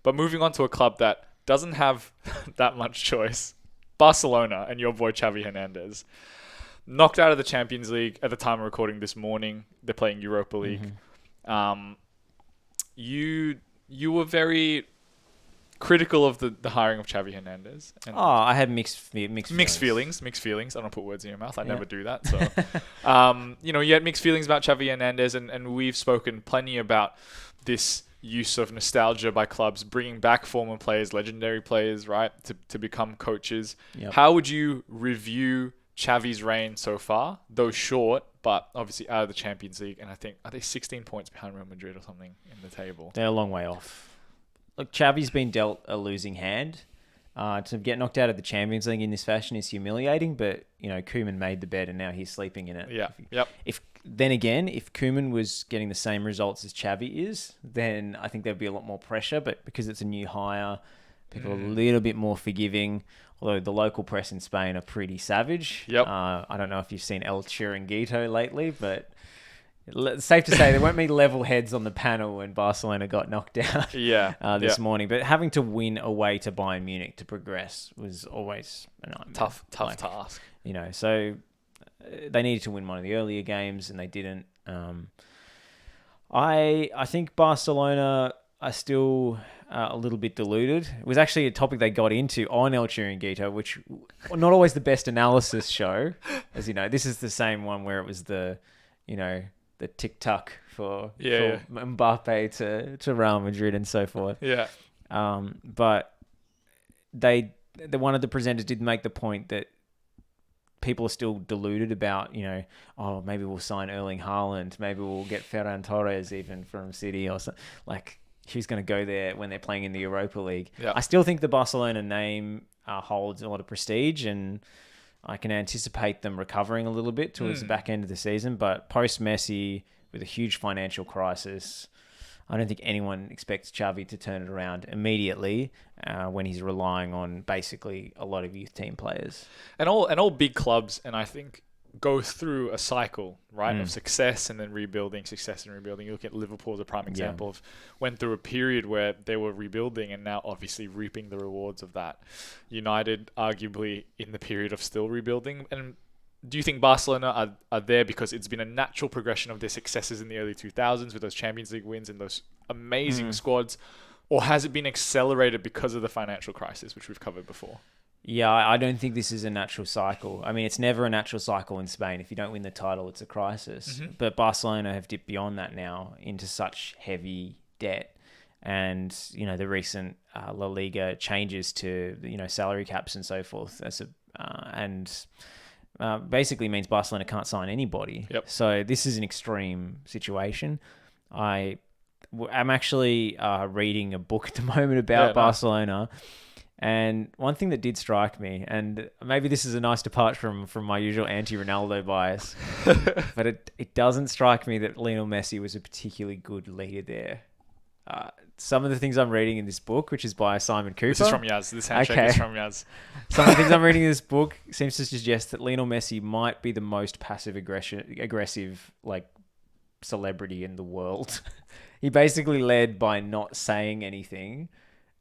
But moving on to a club that doesn't have that much choice, Barcelona and your boy Xavi Hernandez. Knocked out of the Champions League at the time of recording this morning. They're playing Europa League. You were very critical of the hiring of Xavi Hernandez. And I had mixed feelings. Mixed feelings. I don't put words in your mouth. I never do that. So, you had mixed feelings about Xavi Hernandez, and we've spoken plenty about this use of nostalgia by clubs bringing back former players, legendary players, right, to become coaches. Yep. How would you review Xavi's reign so far, though short, but obviously out of the Champions League, and are they 16 points behind Real Madrid or something in the table? They're a long way off. Look, Xavi's been dealt a losing hand. To get knocked out of the Champions League in this fashion is humiliating, but Koeman made the bed and now he's sleeping in it. Yeah. Yep. If Koeman was getting the same results as Xavi is, then I think there'd be a lot more pressure. But because it's a new hire, people are a little bit more forgiving. Although the local press in Spain are pretty savage. Yep. I don't know if you've seen El Chiringuito lately, but it's safe to say there weren't many level heads on the panel when Barcelona got knocked out this morning. But having to win away to Bayern Munich to progress was always a nightmare. Tough task. So they needed to win one of the earlier games and they didn't. I think Barcelona are still a little bit deluded. It was actually a topic they got into on El Chiringuito, which not always the best analysis show. As you know, this is the same one where it was the tic-tac for Mbappe to Real Madrid and so forth. Yeah. But one of the presenters did make the point that people are still deluded about, maybe we'll sign Erling Haaland, maybe we'll get Ferran Torres even from City or something. Like, who's going to go there when they're playing in the Europa League? Yeah. I still think the Barcelona name holds a lot of prestige, and I can anticipate them recovering a little bit towards the back end of the season. But post-Messi, with a huge financial crisis, I don't think anyone expects Xavi to turn it around immediately when he's relying on basically a lot of youth team players. And all big clubs, and I think, go through a cycle, right, of success and then rebuilding, success and rebuilding. You look at Liverpool as a prime example of went through a period where they were rebuilding and now obviously reaping the rewards of that. United, arguably, in the period of still rebuilding. And do you think Barcelona are there because it's been a natural progression of their successes in the early 2000s with those Champions League wins and those amazing squads? Or has it been accelerated because of the financial crisis, which we've covered before? Yeah, I don't think this is a natural cycle. I mean, it's never a natural cycle in Spain. If you don't win the title, it's a crisis. But Barcelona have dipped beyond that now into such heavy debt. And, the recent La Liga changes to, salary caps and so forth. Basically means Barcelona can't sign anybody. Yep. So this is an extreme situation. I'm actually reading a book at the moment about Barcelona. And one thing that did strike me, and maybe this is a nice departure from my usual anti-Ronaldo bias, but it doesn't strike me that Lionel Messi was a particularly good leader there. Some of the things I'm reading in this book, which is by Simon Cooper. This is from Yaz. This handshake is from Yaz. Some of the things I'm reading in this book seems to suggest that Lionel Messi might be the most aggressive celebrity in the world. He basically led by not saying anything,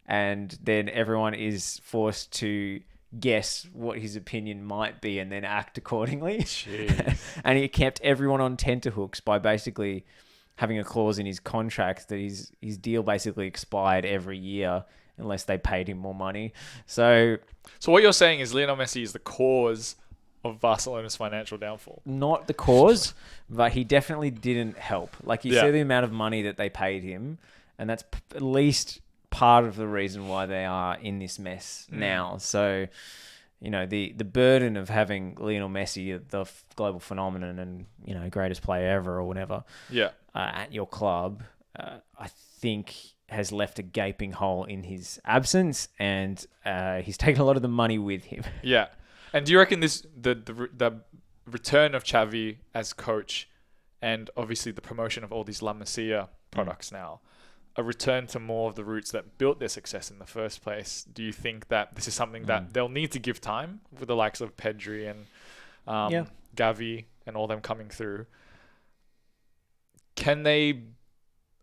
and then everyone is forced to guess what his opinion might be and then act accordingly. And he kept everyone on tenterhooks by basically having a clause in his contract that his deal basically expired every year unless they paid him more money. So what you're saying is Lionel Messi is the cause of Barcelona's financial downfall? Not the cause, but he definitely didn't help. Like, you see the amount of money that they paid him, and that's at least part of the reason why they are in this mess now. So, the burden of having Lionel Messi, the global phenomenon and, greatest player ever or whatever, at your club, I think has left a gaping hole in his absence, and he's taken a lot of the money with him. Yeah. And do you reckon the return of Xavi as coach, and obviously the promotion of all these La Masia products now, a return to more of the roots that built their success in the first place? Do you think that this is something that they'll need to give time with the likes of Pedri and Xavi and all them coming through? Can they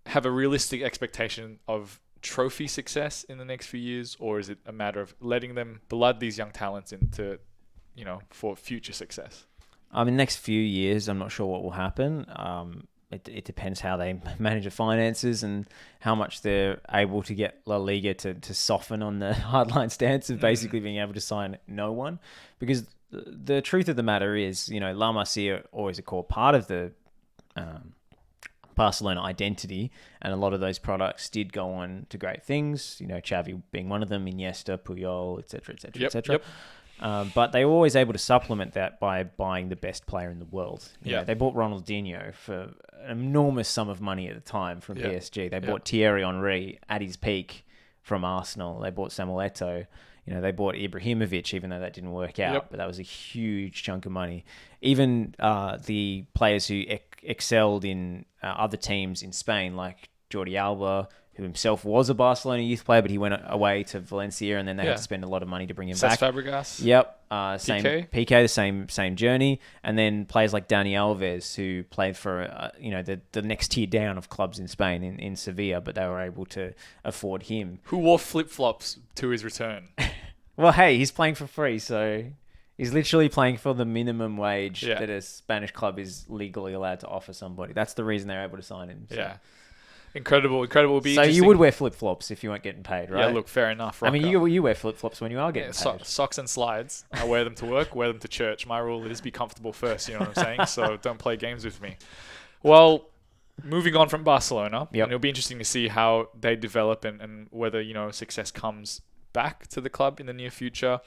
have a realistic expectation of trophy success in the next few years, or is it a matter of letting them blood these young talents into, for future success? Next few years, I'm not sure what will happen. It depends how they manage the finances and how much they're able to get La Liga to soften on the hardline stance of basically being able to sign no one. Because the truth of the matter is, La Masia always a core part of the Barcelona identity, and a lot of those products did go on to great things. Xavi being one of them, Iniesta, Puyol, etc., etc., etc. But they were always able to supplement that by buying the best player in the world. They bought Ronaldinho for an enormous sum of money at the time from PSG. They bought Thierry Henry at his peak from Arsenal. They bought Samuel Eto'o. They bought Ibrahimovic, even though that didn't work out. But that was a huge chunk of money. Even the players who excelled in other teams in Spain, like Jordi Alba, who himself was a Barcelona youth player, but he went away to Valencia, and then they had to spend a lot of money to bring him back. Fabregas. Yep. Piqué, the same journey. And then players like Dani Alves, who played for, the next tier down of clubs in Spain, in Sevilla, but they were able to afford him. Who wore flip-flops to his return. Well, hey, he's playing for free, so he's literally playing for the minimum wage that a Spanish club is legally allowed to offer somebody. That's the reason they're able to sign him. So. Yeah. Incredible. So you would wear flip-flops if you weren't getting paid, right? Yeah, look, fair enough. Rocker. You wear flip-flops when you are getting paid. Socks and slides. I wear them to work, wear them to church. My rule is be comfortable first, you know what I'm saying? So don't play games with me. Well, moving on from Barcelona, and it'll be interesting to see how they develop and whether, success comes back to the club in the near future.